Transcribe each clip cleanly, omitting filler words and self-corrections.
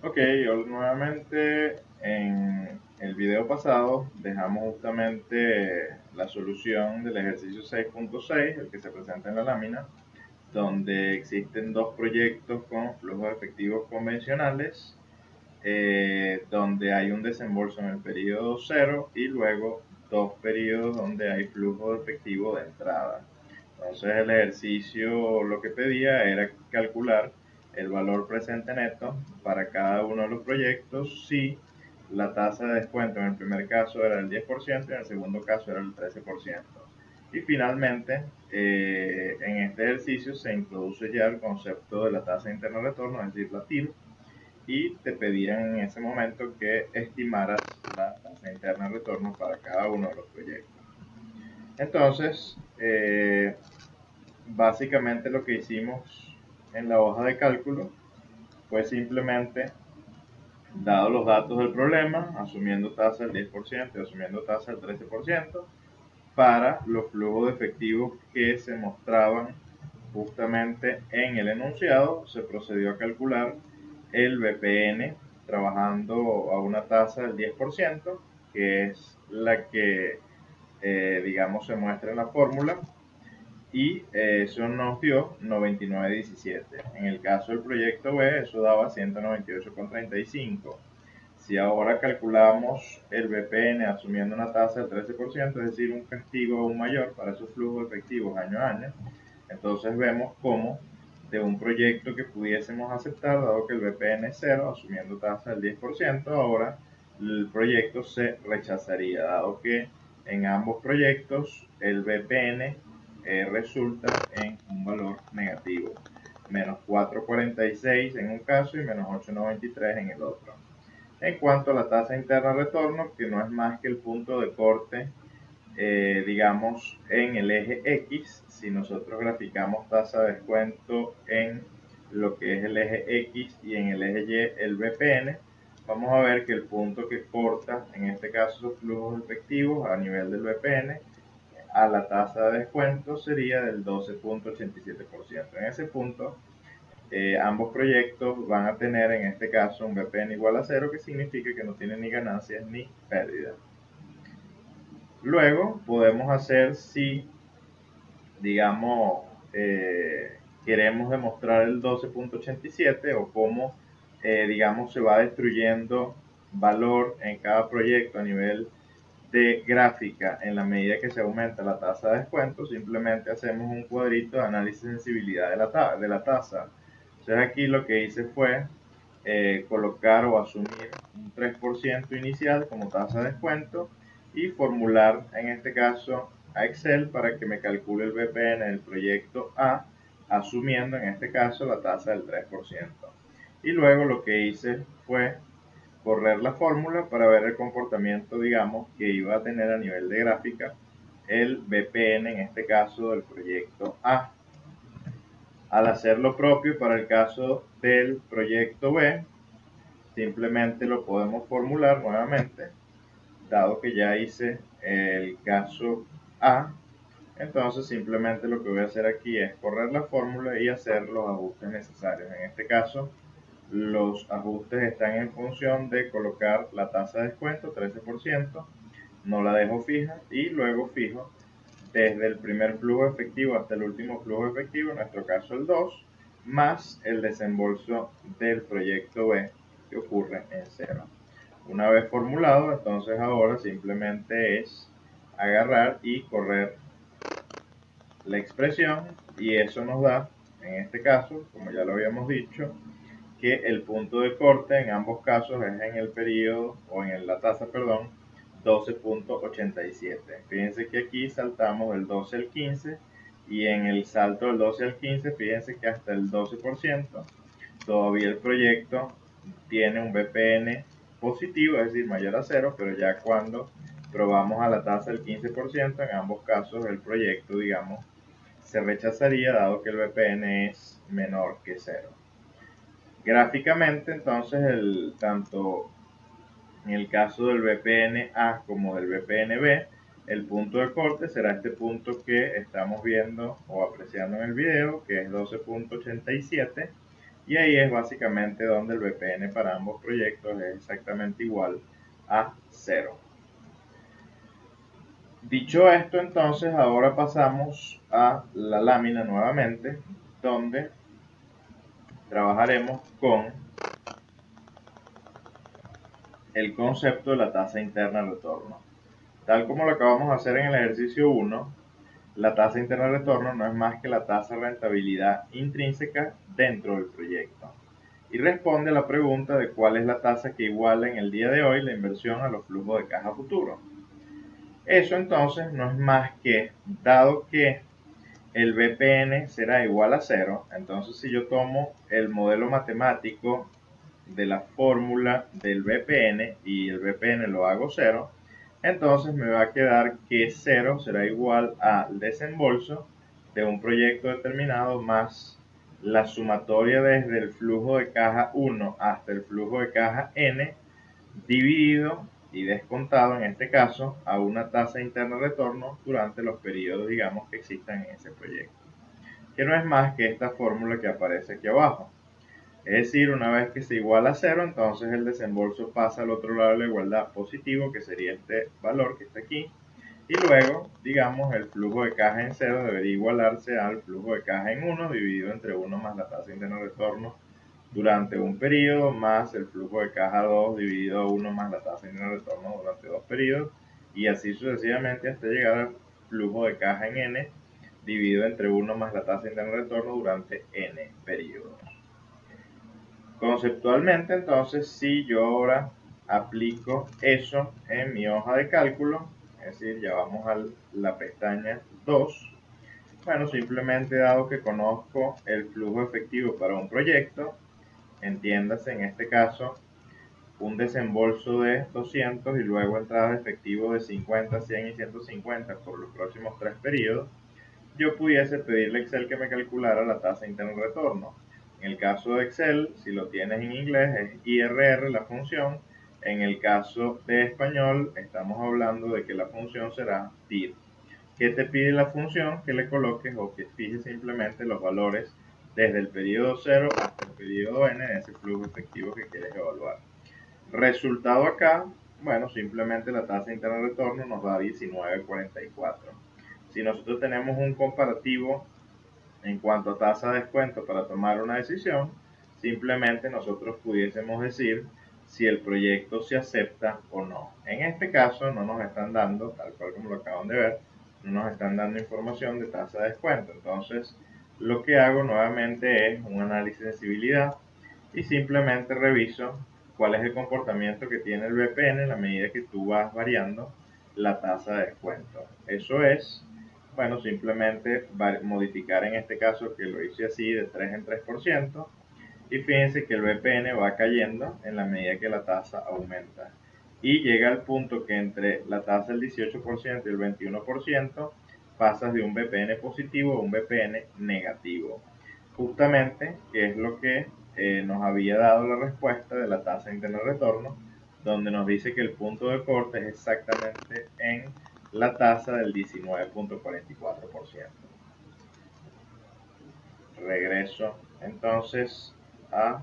Ok, hola nuevamente. En el video pasado dejamos justamente la solución del ejercicio 6.6, el que se presenta en la lámina, donde existen dos proyectos con flujos efectivos convencionales, donde hay un desembolso en el periodo cero y luego dos periodos donde hay flujo efectivo de entrada. Entonces el ejercicio lo que pedía era calcular el valor presente neto para cada uno de los proyectos si la tasa de descuento en el primer caso era el 10% y en el segundo caso era el 13%. Y finalmente, en este ejercicio se introduce ya el concepto de la tasa interna de retorno, es decir, la TIR, y te pedían en ese momento que estimaras la tasa interna de retorno para cada uno de los proyectos. Entonces, básicamente lo que hicimos en la hoja de cálculo fue simplemente, dado los datos del problema, asumiendo tasa del 10% y asumiendo tasa del 13%, para los flujos de efectivo que se mostraban justamente en el enunciado, se procedió a calcular el BPN trabajando a una tasa del 10%, que es la que, digamos, se muestra en la fórmula, y eso nos dio 99,17. En el caso del proyecto B, eso daba 198,35. Si ahora calculamos el BPN asumiendo una tasa del 13%, es decir, un castigo aún mayor para esos flujos efectivos año a año, entonces vemos cómo de un proyecto que pudiésemos aceptar, dado que el BPN es cero, asumiendo tasa del 10%, ahora el proyecto se rechazaría, dado que en ambos proyectos el BPN resulta en un valor negativo, menos 4,46 en un caso y menos 8,93 en el otro. En cuanto a la tasa interna de retorno, que no es más que el punto de corte, digamos, en el eje X, si nosotros graficamos tasa de descuento en lo que es el eje X y en el eje Y el BPN, vamos a ver que el punto que corta, en este caso esos flujos efectivos a nivel del BPN, a la tasa de descuento sería del 12,87%. En ese punto, ambos proyectos van a tener en este caso un BPN igual a cero, que significa que no tienen ni ganancias ni pérdidas. Luego podemos hacer, si digamos, queremos demostrar el 12,87 o cómo, digamos, se va destruyendo valor en cada proyecto a nivel de gráfica en la medida que se aumenta la tasa de descuento, simplemente hacemos un cuadrito de análisis de sensibilidad de la tasa. Entonces aquí lo que hice fue colocar o asumir un 3% inicial como tasa de descuento y formular en este caso a Excel para que me calcule el BPN del proyecto A, asumiendo en este caso la tasa del 3%. Y luego lo que hice fue correr la fórmula para ver el comportamiento, digamos, que iba a tener a nivel de gráfica el BPN, en este caso del proyecto A. Al hacer lo propio para el caso del proyecto B, simplemente lo podemos formular nuevamente, dado que ya hice el caso A. Entonces simplemente lo que voy a hacer aquí es correr la fórmula y hacer los ajustes necesarios. En este caso, los ajustes están en función de colocar la tasa de descuento, 13%, no la dejo fija, y luego fijo desde el primer flujo efectivo hasta el último flujo efectivo, en nuestro caso el 2, más el desembolso del proyecto B, que ocurre en cero. Una vez formulado, entonces ahora simplemente es agarrar y correr la expresión, y eso nos da, en este caso, como ya lo habíamos dicho, que el punto de corte en ambos casos es en el periodo, o en la tasa, perdón, 12,87. Fíjense que aquí saltamos del 12 al 15, y en el salto del 12 al 15, fíjense que hasta el 12%, todavía el proyecto tiene un BPN positivo, es decir, mayor a cero, pero ya cuando probamos a la tasa del 15%, en ambos casos el proyecto, digamos, se rechazaría, dado que el BPN es menor que cero. Gráficamente, entonces, tanto en el caso del BPN A como del BPN B, el punto de corte será este punto que estamos viendo o apreciando en el video, que es 12,87, y ahí es básicamente donde el VPN para ambos proyectos es exactamente igual a 0. Dicho esto, entonces ahora pasamos a la lámina nuevamente, donde trabajaremos con el concepto de la tasa interna de retorno. Tal como lo acabamos de hacer en el ejercicio 1, la tasa interna de retorno no es más que la tasa de rentabilidad intrínseca dentro del proyecto y responde a la pregunta de cuál es la tasa que iguala en el día de hoy la inversión a los flujos de caja futuro. Eso entonces no es más que, dado que el VPN será igual a 0, entonces si yo tomo el modelo matemático de la fórmula del VPN y el VPN lo hago 0, entonces me va a quedar que 0 será igual al desembolso de un proyecto determinado más la sumatoria desde el flujo de caja 1 hasta el flujo de caja n dividido y descontado en este caso a una tasa interna de retorno durante los periodos, digamos, que existan en ese proyecto, que no es más que esta fórmula que aparece aquí abajo. Es decir, una vez que se iguala a 0, entonces el desembolso pasa al otro lado de la igualdad positivo, que sería este valor que está aquí, y luego, digamos, el flujo de caja en 0 debería igualarse al flujo de caja en 1 dividido entre 1 más la tasa interna de retorno durante un periodo más el flujo de caja 2 dividido a 1 más la tasa interna de retorno durante 2 periodos, y así sucesivamente hasta llegar al flujo de caja en n dividido entre 1 más la tasa interna de retorno durante n periodos. Conceptualmente, entonces, si yo ahora aplico eso en mi hoja de cálculo, es decir, ya vamos a la pestaña 2, bueno, simplemente dado que conozco el flujo efectivo para un proyecto, entiéndase en este caso un desembolso de 200 y luego entrada de efectivo de 50, 100 y 150 por los próximos 3 periodos, yo pudiese pedirle a Excel que me calculara la tasa interna de retorno. En el caso de Excel, si lo tienes en inglés, es IRR la función. En el caso de español, estamos hablando de que la función será TIR. ¿Qué te pide la función? Que le coloques o que fijes simplemente los valores desde el periodo 0 hasta el periodo n de ese flujo efectivo que quieres evaluar. Resultado acá, bueno, simplemente la tasa interna de retorno nos da 19.44. Si nosotros tenemos un comparativo en cuanto a tasa de descuento para tomar una decisión, simplemente nosotros pudiésemos decir si el proyecto se acepta o no. En este caso no nos están dando, tal cual como lo acaban de ver, no nos están dando información de tasa de descuento. Entonces, lo que hago nuevamente es un análisis de sensibilidad y simplemente reviso cuál es el comportamiento que tiene el VPN en la medida que tú vas variando la tasa de descuento. Eso es, bueno, simplemente modificar en este caso que lo hice así de 3 en 3%, y fíjense que el VPN va cayendo en la medida que la tasa aumenta y llega al punto que entre la tasa del 18% y el 21% pasas de un VPN positivo a un VPN negativo, justamente que es lo que nos había dado la respuesta de la tasa interna de retorno, donde nos dice que el punto de corte es exactamente en la tasa del 19.44%. Regreso entonces a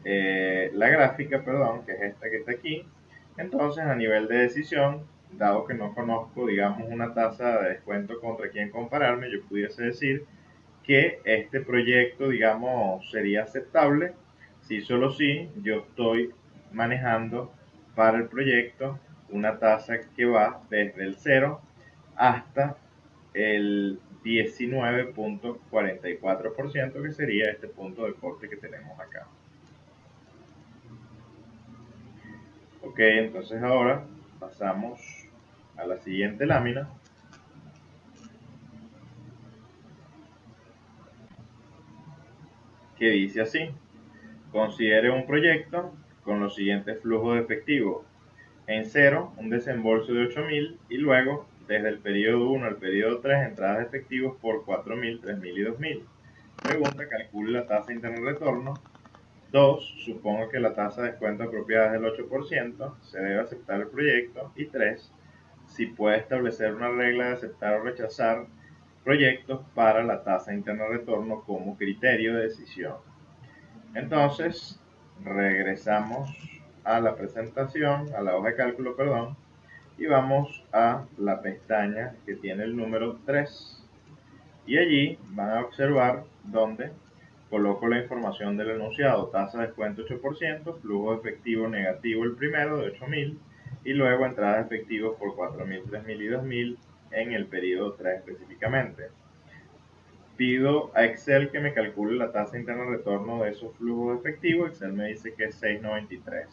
la gráfica, perdón, que es esta que está aquí. Entonces, a nivel de decisión, dado que no conozco, digamos, una tasa de descuento contra quien compararme, yo pudiese decir que este proyecto, digamos, sería aceptable si solo si yo estoy manejando para el proyecto una tasa que va desde el 0 hasta el 19.44%, que sería este punto de corte que tenemos acá. Ok, entonces ahora pasamos a la siguiente lámina, que dice así: considere un proyecto con los siguientes flujos de efectivo. En 0, un desembolso de 8.000 y luego, desde el periodo 1 al periodo 3, entradas de efectivos por 4.000, 3.000 y 2.000. Pregunta: calcule la tasa interna de retorno. 2. Supongo que la tasa de descuento apropiada es del 8%, se debe aceptar el proyecto. Y 3. Si puede establecer una regla de aceptar o rechazar proyectos para la tasa interna de retorno como criterio de decisión. Entonces, regresamos a la presentación, a la hoja de cálculo, perdón, y vamos a la pestaña que tiene el número 3. Y allí van a observar donde coloco la información del enunciado: tasa de descuento 8%, flujo efectivo negativo el primero de 8.000 y luego entradas efectivos por 4.000, 3.000 y 2.000 en el periodo 3 específicamente. Pido a Excel que me calcule la tasa interna de retorno de esos flujos efectivos. Excel me dice que es 6.93.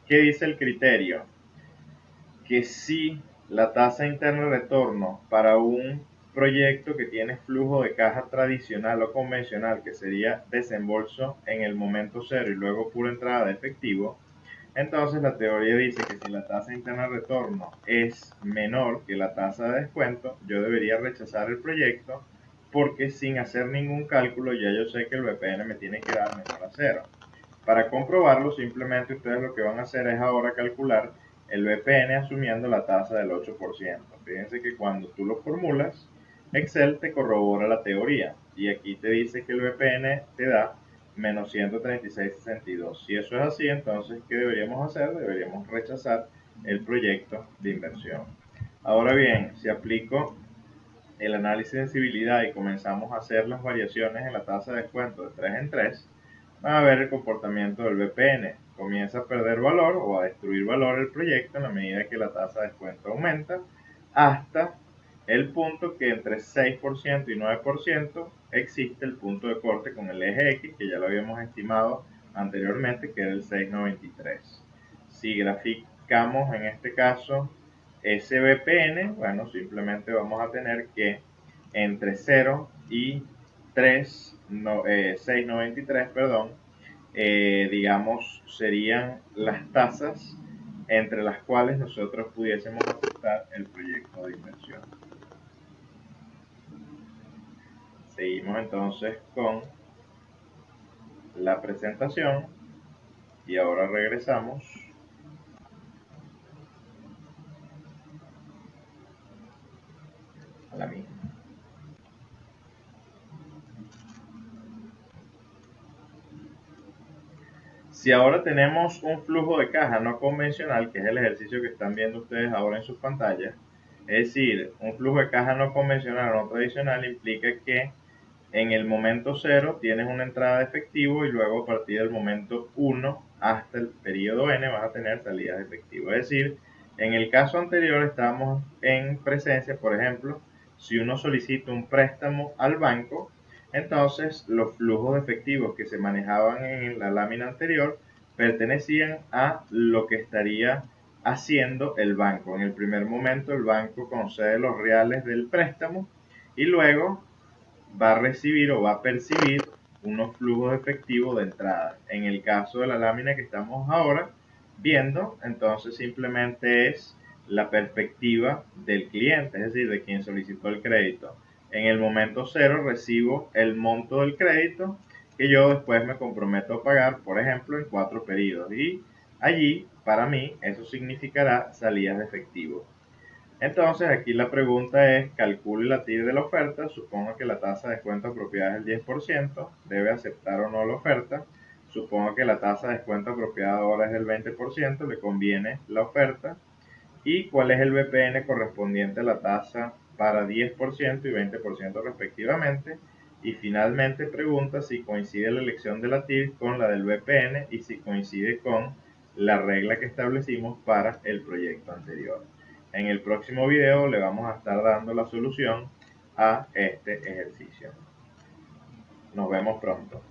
¿Qué dice el criterio? Que si la tasa interna de retorno para un proyecto que tiene flujo de caja tradicional o convencional, que sería desembolso en el momento cero y luego pura entrada de efectivo, entonces la teoría dice que si la tasa interna de retorno es menor que la tasa de descuento, yo debería rechazar el proyecto, porque sin hacer ningún cálculo ya yo sé que el VPN me tiene que dar menor a cero. Para comprobarlo, simplemente ustedes lo que van a hacer es ahora calcular el VPN asumiendo la tasa del 8%. Fíjense que cuando tú lo formulas, Excel te corrobora la teoría y aquí te dice que el VPN te da menos 136.62. Si eso es así, entonces, ¿qué deberíamos hacer? Deberíamos rechazar el proyecto de inversión. Ahora bien, si aplico el análisis de sensibilidad y comenzamos a hacer las variaciones en la tasa de descuento de 3 en 3, van a ver el comportamiento del VPN. Comienza a perder valor o a destruir valor el proyecto en la medida que la tasa de descuento aumenta, hasta el punto que entre 6% y 9% existe el punto de corte con el eje X, que ya lo habíamos estimado anteriormente, que era el 6.93. Si graficamos en este caso ese VPN, bueno, simplemente vamos a tener que entre 0 y 6.93, perdón, digamos, serían las tasas entre las cuales nosotros pudiésemos aceptar el proyecto de inversión. Seguimos entonces con la presentación y ahora regresamos a la misma. Si ahora tenemos un flujo de caja no convencional, que es el ejercicio que están viendo ustedes ahora en sus pantallas, es decir, un flujo de caja no convencional o no tradicional implica que en el momento 0 tienes una entrada de efectivo y luego a partir del momento 1 hasta el periodo n vas a tener salidas de efectivo. Es decir, en el caso anterior estábamos en presencia, por ejemplo, si uno solicita un préstamo al banco, entonces los flujos de efectivos que se manejaban en la lámina anterior pertenecían a lo que estaría haciendo el banco. En el primer momento el banco concede los reales del préstamo y luego va a recibir o va a percibir unos flujos efectivos de entrada. En el caso de la lámina que estamos ahora viendo, entonces simplemente es la perspectiva del cliente, es decir, de quien solicitó el crédito. En el momento 0 recibo el monto del crédito que yo después me comprometo a pagar, por ejemplo, en 4 periodos. Y allí, para mí, eso significará salidas de efectivo. Entonces aquí la pregunta es: calcule la TIR de la oferta, supongo que la tasa de descuento apropiada es el 10%, debe aceptar o no la oferta, supongo que la tasa de descuento apropiada ahora es del 20%, le conviene la oferta, y cuál es el VPN correspondiente a la tasa para 10% y 20% respectivamente, y finalmente pregunta si coincide la elección de la TIR con la del VPN y si coincide con la regla que establecimos para el proyecto anterior. En el próximo video le vamos a estar dando la solución a este ejercicio. Nos vemos pronto.